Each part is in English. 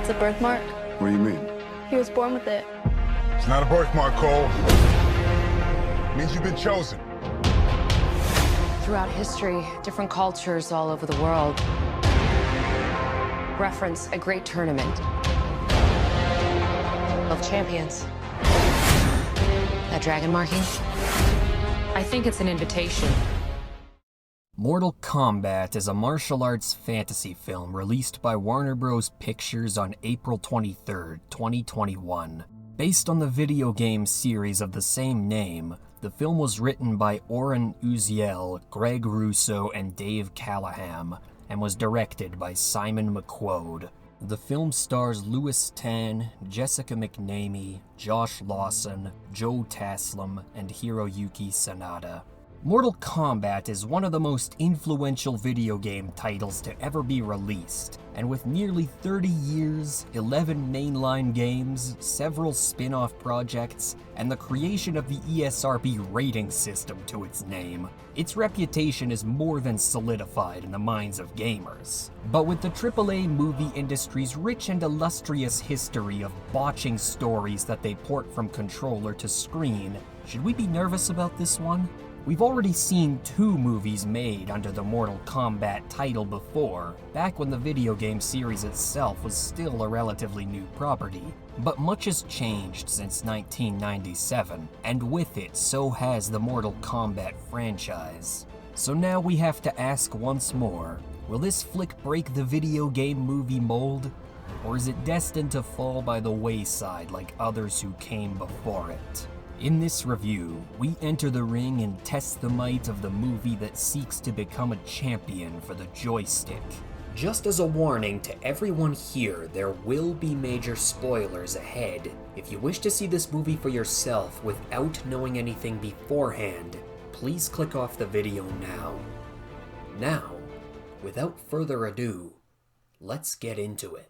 It's a birthmark. What do you mean? He was born with it. It's not a birthmark, Cole. It means you've been chosen. Throughout history, different cultures all over the world reference a great tournament of champions. That dragon marking? I think it's an invitation. Mortal Kombat is a martial arts fantasy film released by Warner Bros. Pictures on April 23, 2021. Based on the video game series of the same name, the film was written by Oren Uziel, Greg Russo, and Dave Callahan, and was directed by Simon McQuoid. The film stars Louis Tan, Jessica McNamee, Josh Lawson, Joe Taslim, and Hiroyuki Sanada. Mortal Kombat is one of the most influential video game titles to ever be released, and with nearly 30 years, 11 mainline games, several spin-off projects, and the creation of the ESRB rating system to its name, its reputation is more than solidified in the minds of gamers. But with the AAA movie industry's rich and illustrious history of botching stories that they port from controller to screen, should we be nervous about this one? We've already seen 2 movies made under the Mortal Kombat title before, back when the video game series itself was still a relatively new property. But much has changed since 1997, and with it, so has the Mortal Kombat franchise. So now we have to ask once more, will this flick break the video game movie mold? Or is it destined to fall by the wayside like others who came before it? In this review, we enter the ring and test the might of the movie that seeks to become a champion for the joystick. Just as a warning to everyone here, there will be major spoilers ahead. If you wish to see this movie for yourself without knowing anything beforehand, please click off the video now. Now, without further ado, let's get into it.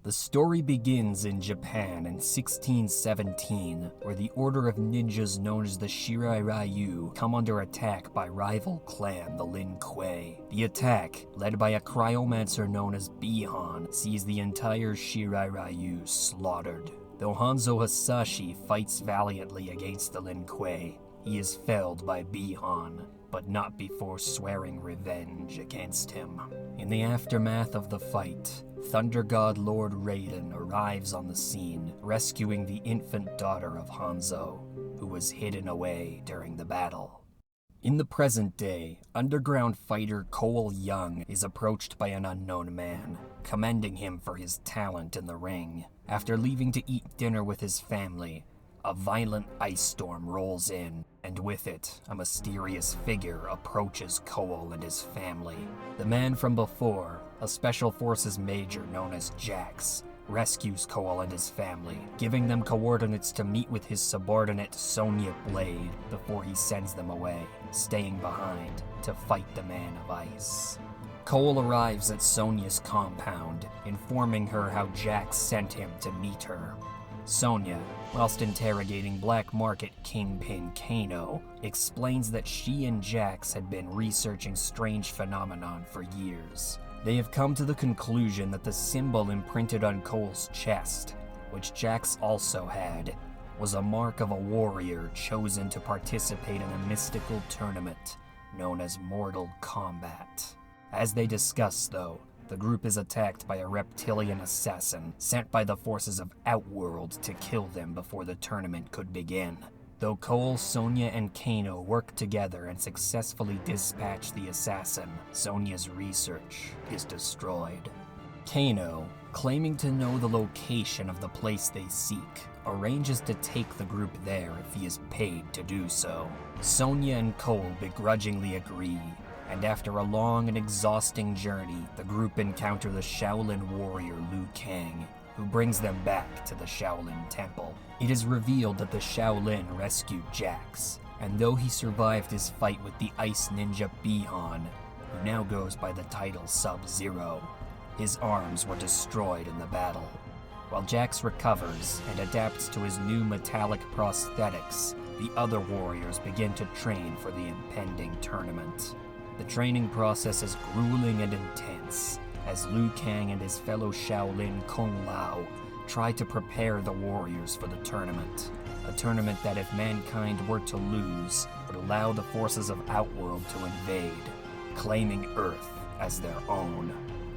The story begins in Japan in 1617, where the order of ninjas known as the Shirai Ryu come under attack by rival clan, the Lin Kuei. The attack, led by a cryomancer known as Bihan, sees the entire Shirai Ryu slaughtered. Though Hanzo Hasashi fights valiantly against the Lin Kuei, he is felled by Bihan, but not before swearing revenge against him. In the aftermath of the fight, Thunder God Lord Raiden arrives on the scene, rescuing the infant daughter of Hanzo, who was hidden away during the battle. In the present day, underground fighter Cole Young is approached by an unknown man, commending him for his talent in the ring. After leaving to eat dinner with his family, a violent ice storm rolls in, and with it, a mysterious figure approaches Cole and his family. The man from before, a Special Forces major known as Jax, rescues Cole and his family, giving them coordinates to meet with his subordinate Sonya Blade before he sends them away, staying behind to fight the Man of Ice. Cole arrives at Sonya's compound, informing her how Jax sent him to meet her. Sonya, whilst interrogating Black Market Kingpin Kano, explains that she and Jax had been researching strange phenomenon for years. They have come to the conclusion that the symbol imprinted on Cole's chest, which Jax also had, was a mark of a warrior chosen to participate in a mystical tournament known as Mortal Kombat. As they discuss, though, the group is attacked by a reptilian assassin sent by the forces of Outworld to kill them before the tournament could begin. Though Cole, Sonya, and Kano work together and successfully dispatch the assassin, Sonya's research is destroyed. Kano, claiming to know the location of the place they seek, arranges to take the group there if he is paid to do so. Sonya and Cole begrudgingly agree, and after a long and exhausting journey, the group encounter the Shaolin warrior Liu Kang, who brings them back to the Shaolin Temple. It is revealed that the Shaolin rescued Jax, and though he survived his fight with the Ice Ninja Bihan, who now goes by the title Sub-Zero, his arms were destroyed in the battle. While Jax recovers and adapts to his new metallic prosthetics, the other warriors begin to train for the impending tournament. The training process is grueling and intense, as Liu Kang and his fellow Shaolin Kung Lao try to prepare the warriors for the tournament. A tournament that, if mankind were to lose, would allow the forces of Outworld to invade, claiming Earth as their own.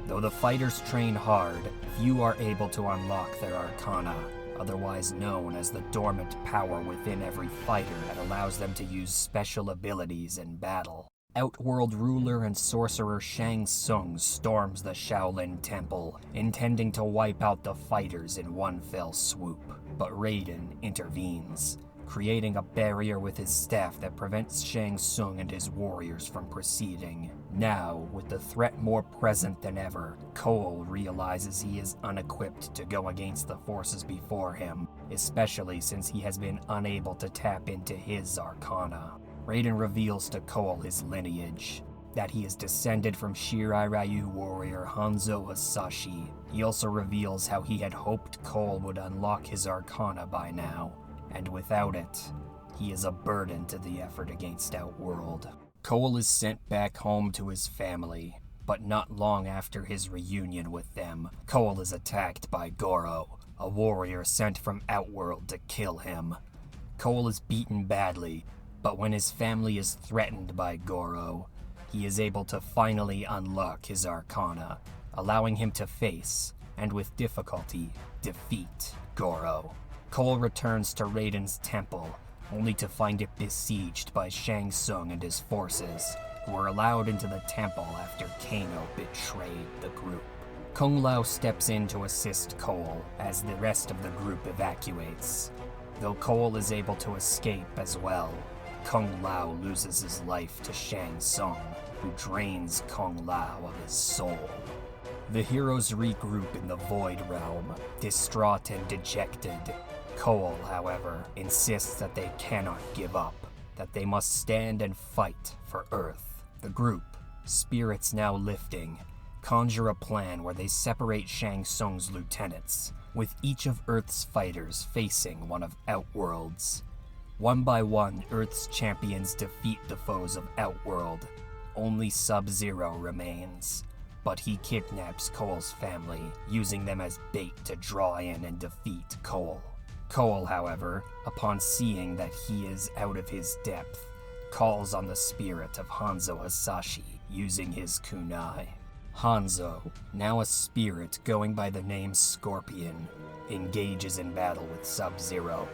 Though the fighters train hard, few are able to unlock their arcana, otherwise known as the dormant power within every fighter that allows them to use special abilities in battle. Outworld ruler and sorcerer Shang Tsung storms the Shaolin Temple, intending to wipe out the fighters in one fell swoop. But Raiden intervenes, creating a barrier with his staff that prevents Shang Tsung and his warriors from proceeding. Now, with the threat more present than ever, Cole realizes he is unequipped to go against the forces before him, especially since he has been unable to tap into his arcana. Raiden reveals to Cole his lineage, that he is descended from Shirai Ryu warrior Hanzo Hasashi. He also reveals how he had hoped Cole would unlock his arcana by now, and without it, he is a burden to the effort against Outworld. Cole is sent back home to his family, but not long after his reunion with them, Cole is attacked by Goro, a warrior sent from Outworld to kill him. Cole is beaten badly, but when his family is threatened by Goro, he is able to finally unlock his arcana, allowing him to face, and with difficulty, defeat Goro. Cole returns to Raiden's temple, only to find it besieged by Shang Tsung and his forces, who were allowed into the temple after Kano betrayed the group. Kung Lao steps in to assist Cole as the rest of the group evacuates. Though Cole is able to escape as well, Kung Lao loses his life to Shang Tsung, who drains Kung Lao of his soul. The heroes regroup in the Void Realm, distraught and dejected. Cole, however, insists that they cannot give up, that they must stand and fight for Earth. The group, spirits now lifting, conjure a plan where they separate Shang Tsung's lieutenants, with each of Earth's fighters facing one of Outworld's. One by one, Earth's champions defeat the foes of Outworld. Only Sub-Zero remains, but he kidnaps Cole's family, using them as bait to draw in and defeat Cole. Cole, however, upon seeing that he is out of his depth, calls on the spirit of Hanzo Hasashi, using his kunai. Hanzo, now a spirit going by the name Scorpion, engages in battle with Sub-Zero.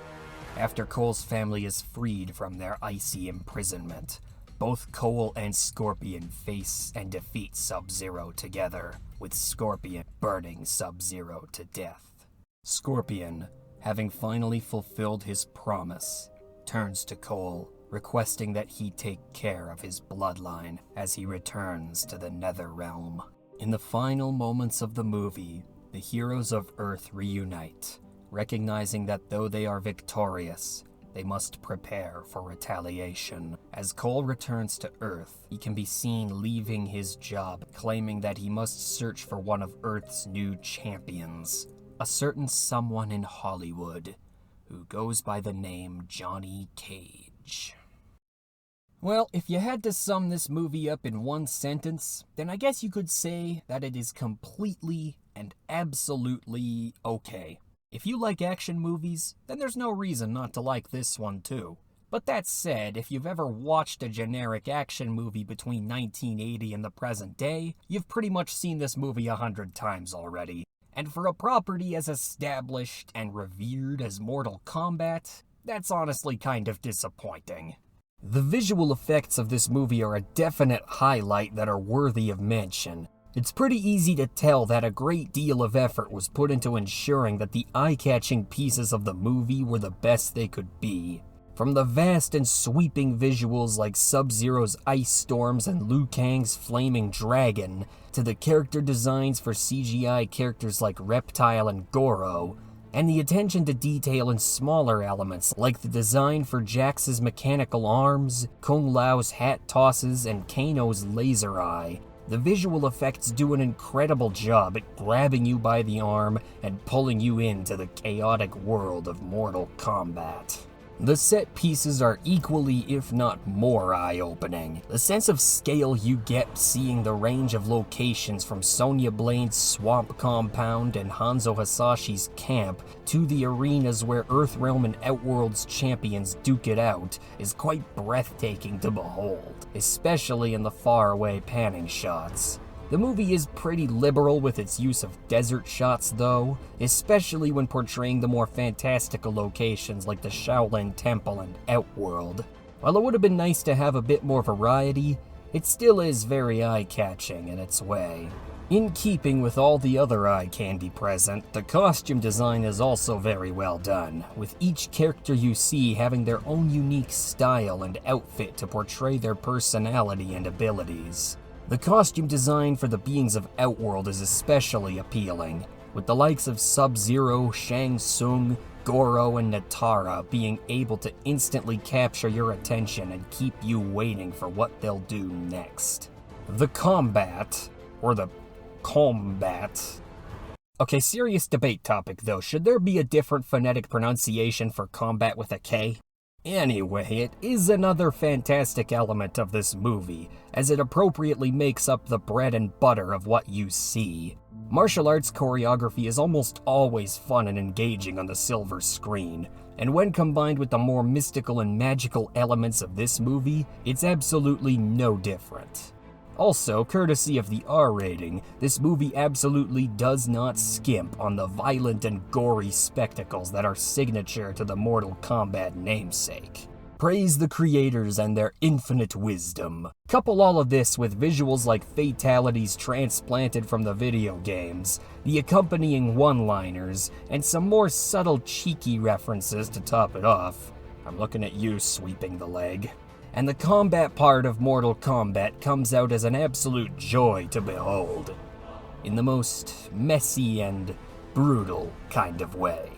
After Cole's family is freed from their icy imprisonment, both Cole and Scorpion face and defeat Sub-Zero together, with Scorpion burning Sub-Zero to death. Scorpion, having finally fulfilled his promise, turns to Cole, requesting that he take care of his bloodline as he returns to the Nether Realm. In the final moments of the movie, the heroes of Earth reunite, recognizing that though they are victorious, they must prepare for retaliation. As Cole returns to Earth, he can be seen leaving his job, claiming that he must search for one of Earth's new champions, a certain someone in Hollywood who goes by the name Johnny Cage. Well, if you had to sum this movie up in one sentence, then I guess you could say that it is completely and absolutely okay. If you like action movies, then there's no reason not to like this one too. But that said, if you've ever watched a generic action movie between 1980 and the present day, you've pretty much seen this movie 100 times already. And for a property as established and revered as Mortal Kombat, that's honestly kind of disappointing. The visual effects of this movie are a definite highlight that are worthy of mention. It's pretty easy to tell that a great deal of effort was put into ensuring that the eye-catching pieces of the movie were the best they could be. From the vast and sweeping visuals like Sub-Zero's ice storms and Liu Kang's flaming dragon, to the character designs for CGI characters like Reptile and Goro, and the attention to detail in smaller elements like the design for Jax's mechanical arms, Kung Lao's hat tosses, and Kano's laser eye. The visual effects do an incredible job at grabbing you by the arm and pulling you into the chaotic world of Mortal Kombat. The set pieces are equally, if not more, eye-opening. The sense of scale you get seeing the range of locations from Sonya Blade's swamp compound and Hanzo Hasashi's camp to the arenas where Earthrealm and Outworld's champions duke it out is quite breathtaking to behold, especially in the faraway panning shots. The movie is pretty liberal with its use of desert shots though, especially when portraying the more fantastical locations like the Shaolin Temple and Outworld. While it would have been nice to have a bit more variety, it still is very eye-catching in its way. In keeping with all the other eye candy present, the costume design is also very well done, with each character you see having their own unique style and outfit to portray their personality and abilities. The costume design for the beings of Outworld is especially appealing, with the likes of Sub-Zero, Shang Tsung, Goro, and Natara being able to instantly capture your attention and keep you waiting for what they'll do next. The combat, or the combat. Okay, serious debate topic though, should there be a different phonetic pronunciation for combat with a K? Anyway, it is another fantastic element of this movie, as it appropriately makes up the bread and butter of what you see. Martial arts choreography is almost always fun and engaging on the silver screen, and when combined with the more mystical and magical elements of this movie, it's absolutely no different. Also, courtesy of the R rating, this movie absolutely does not skimp on the violent and gory spectacles that are signature to the Mortal Kombat namesake. Praise the creators and their infinite wisdom. Couple all of this with visuals like fatalities transplanted from the video games, the accompanying one-liners, and some more subtle cheeky references to top it off. I'm looking at you, sweeping the leg. And the combat part of Mortal Kombat comes out as an absolute joy to behold, in the most messy and brutal kind of way.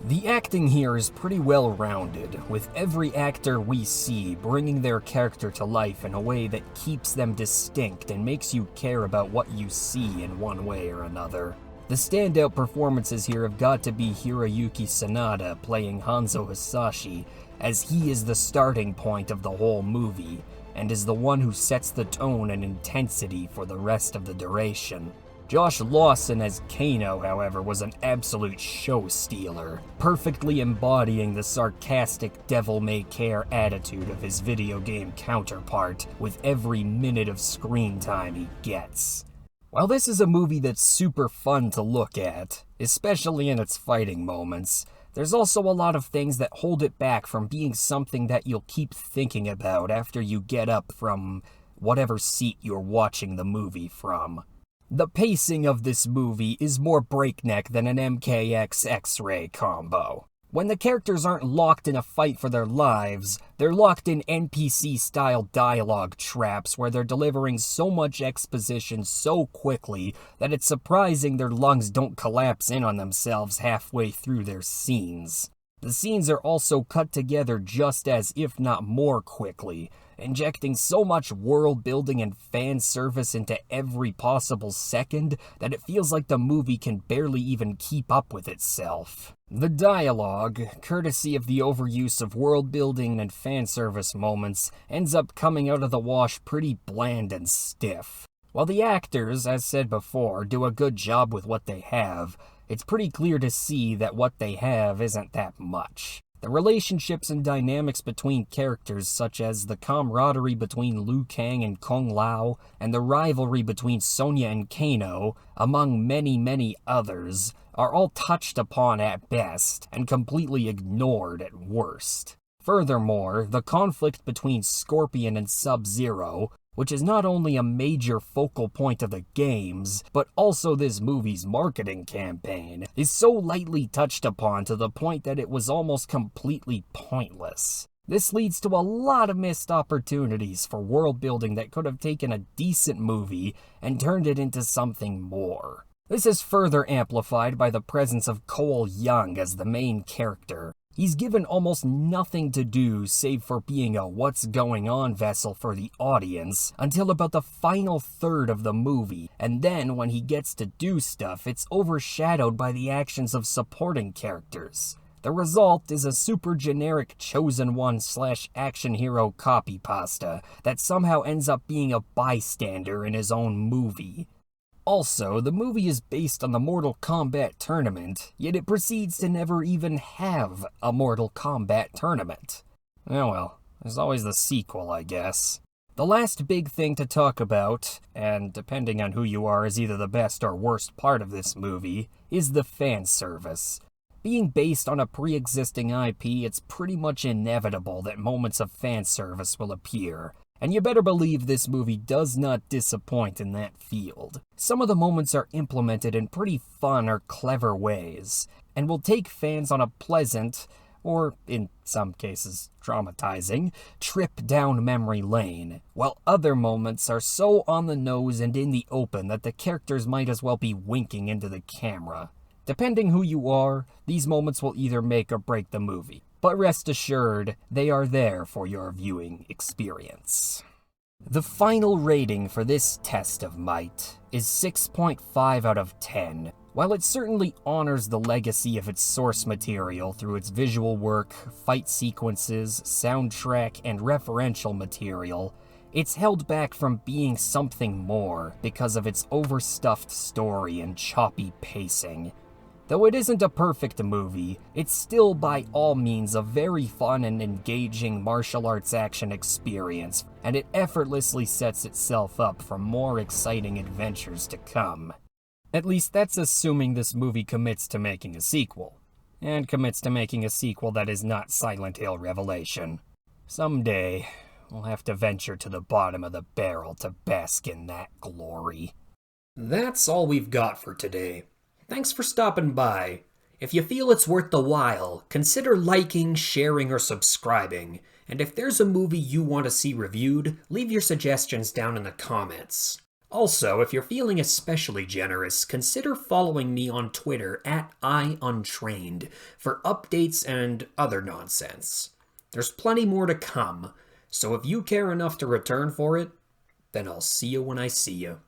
The acting here is pretty well rounded, with every actor we see bringing their character to life in a way that keeps them distinct and makes you care about what you see in one way or another. The standout performances here have got to be Hiroyuki Sanada playing Hanzo Hasashi, as he is the starting point of the whole movie, and is the one who sets the tone and intensity for the rest of the duration. Josh Lawson as Kano, however, was an absolute show-stealer, perfectly embodying the sarcastic devil-may-care attitude of his video game counterpart with every minute of screen time he gets. While this is a movie that's super fun to look at, especially in its fighting moments, there's also a lot of things that hold it back from being something that you'll keep thinking about after you get up from whatever seat you're watching the movie from. The pacing of this movie is more breakneck than an MKX X-Ray combo. When the characters aren't locked in a fight for their lives, they're locked in NPC-style dialogue traps where they're delivering so much exposition so quickly that it's surprising their lungs don't collapse in on themselves halfway through their scenes. The scenes are also cut together just as, if not more quickly, injecting so much world building and fan service into every possible second that it feels like the movie can barely even keep up with itself. The dialogue, courtesy of the overuse of world building and fan service moments, ends up coming out of the wash pretty bland and stiff. While the actors, as said before, do a good job with what they have, it's pretty clear to see that what they have isn't that much. The relationships and dynamics between characters, such as the camaraderie between Liu Kang and Kung Lao, and the rivalry between Sonya and Kano, among many others, are all touched upon at best, and completely ignored at worst. Furthermore, the conflict between Scorpion and Sub-Zero, which is not only a major focal point of the games, but also this movie's marketing campaign, is so lightly touched upon to the point that it was almost completely pointless. This leads to a lot of missed opportunities for world building that could have taken a decent movie and turned it into something more. This is further amplified by the presence of Cole Young as the main character. He's given almost nothing to do save for being a what's going on vessel for the audience until about the final third of the movie, and then when he gets to do stuff, it's overshadowed by the actions of supporting characters. The result is a super generic Chosen One / action hero copy pasta that somehow ends up being a bystander in his own movie. Also, the movie is based on the Mortal Kombat tournament, yet it proceeds to never even have a Mortal Kombat tournament. Oh well, there's always the sequel, I guess. The last big thing to talk about, and depending on who you are is either the best or worst part of this movie, is the fan service. Being based on a pre-existing IP, it's pretty much inevitable that moments of fan service will appear, and you better believe this movie does not disappoint in that field. Some of the moments are implemented in pretty fun or clever ways, and will take fans on a pleasant, or in some cases traumatizing, trip down memory lane, while other moments are so on the nose and in the open that the characters might as well be winking into the camera. Depending who you are, these moments will either make or break the movie, but rest assured, they are there for your viewing experience. The final rating for this test of might is 6.5 out of 10. While it certainly honors the legacy of its source material through its visual work, fight sequences, soundtrack, and referential material, it's held back from being something more because of its overstuffed story and choppy pacing. Though it isn't a perfect movie, it's still by all means a very fun and engaging martial arts action experience, and it effortlessly sets itself up for more exciting adventures to come. At least that's assuming this movie commits to making a sequel, and commits to making a sequel that is not Silent Hill Revelation. Someday, we'll have to venture to the bottom of the barrel to bask in that glory. That's all we've got for today. Thanks for stopping by. If you feel it's worth the while, consider liking, sharing, or subscribing. And if there's a movie you want to see reviewed, leave your suggestions down in the comments. Also, if you're feeling especially generous, consider following me on Twitter @Untrained for updates and other nonsense. There's plenty more to come, so if you care enough to return for it, then I'll see you when I see you.